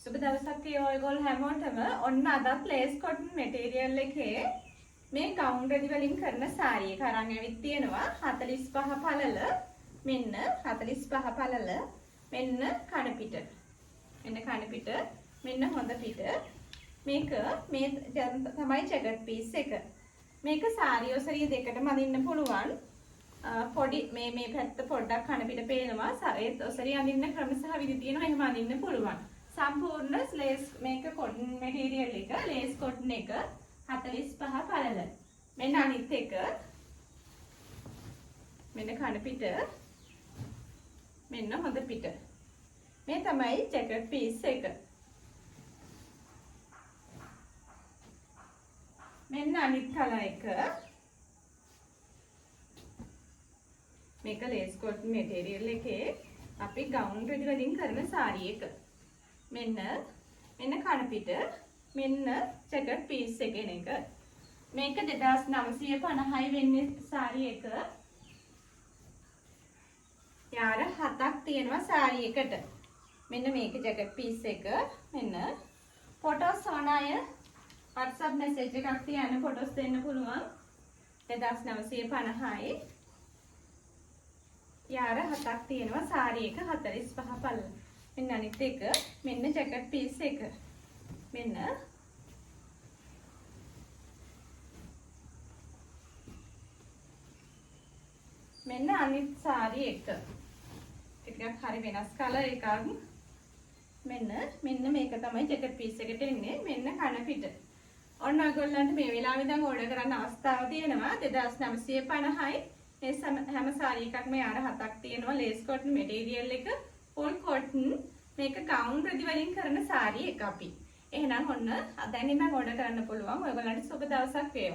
සුබ දවසක් ඔයගොල්ලෝ හැමෝටම ඔන්න අදත් ලේස් කොටන් මැටීරියල් එකේ මේ ගවුන් රෙදි වලින් කරන සාරි එක අරන් ඇවිත් තියෙනවා 45 පළල මෙන්න 45 පළල මෙන්න කන පිට මෙන්න කන පිට මෙන්න හොඳ පිට මේක මේ තමයි ජැකට් පීස් එක මේක සාරි ඔසරිය දෙකටම අඳින්න පුළුවන් පොඩි මේ පැත්ත පොඩ්ඩක් කන පිට පේනවා ඒත් ඔසරිය අඳින්න ක්‍රම සහ විදි තියෙනවා එහෙම අඳින්න පුළුවන් සම්පූර්ණ ලේස් මේක කොටන් මැටීරියල් එක ලේස් කොටන් එක 45 පළල මෙන්න අනිත් එක මෙන්න කන පිට මෙන්න හොඳ පිට මේ තමයි ජැකට් පීස් එක මෙන්න අනිත් කලර් එක මේක ලේස් කොටන් මැටීරියල් එකේ අපි ගවුන් රෙදි වලින් කරන සාරි එක මෙන්න කන පිට මෙන්න ජැකට් පීස් එකෙන එක මේක 2950යි වෙන්නේ සාරි එක යාර 7ක් තියෙනවා සාරි එකට මෙන්න මේක ජැකට් පීස් එක මෙන්න ෆොටෝස් ඕන අය WhatsApp message එකක් තියන්න ෆොටෝස් දෙන්න පුළුවන් 2950යි යාර 7ක් තියෙනවා සාරි එක 45 පළල මෙන්න අනිත් එක මෙන්න ජැකට් පීස් එක මෙන්න මෙන්න අනිත් සාරි එක ටිකක් හරි වෙනස් කලර් එකක් මෙන්න මේක තමයි ජැකට් පීස් එකට එන්නේ මෙන්න කන පිට ඔන්න ඔයගොල්ලන්ට මේ වෙලාවෙ ඉඳන් ඕඩර් කරන්න අවස්ථාව තියෙනවා 2950යි මේ හැම සාරි එකක්ම යාර 7ක් තියෙනවා ලේස් කොටන් මැටීරියල් එක full cotton මේක ගවුන් රෙදි වලින් කරන සාරි එක අපි එහෙනම් ඔන්න දැන් ඉඳන් ඕඩර් කරන්න පුළුවන් ඔයගොල්ලන්ට සුබ දවසක් වේවා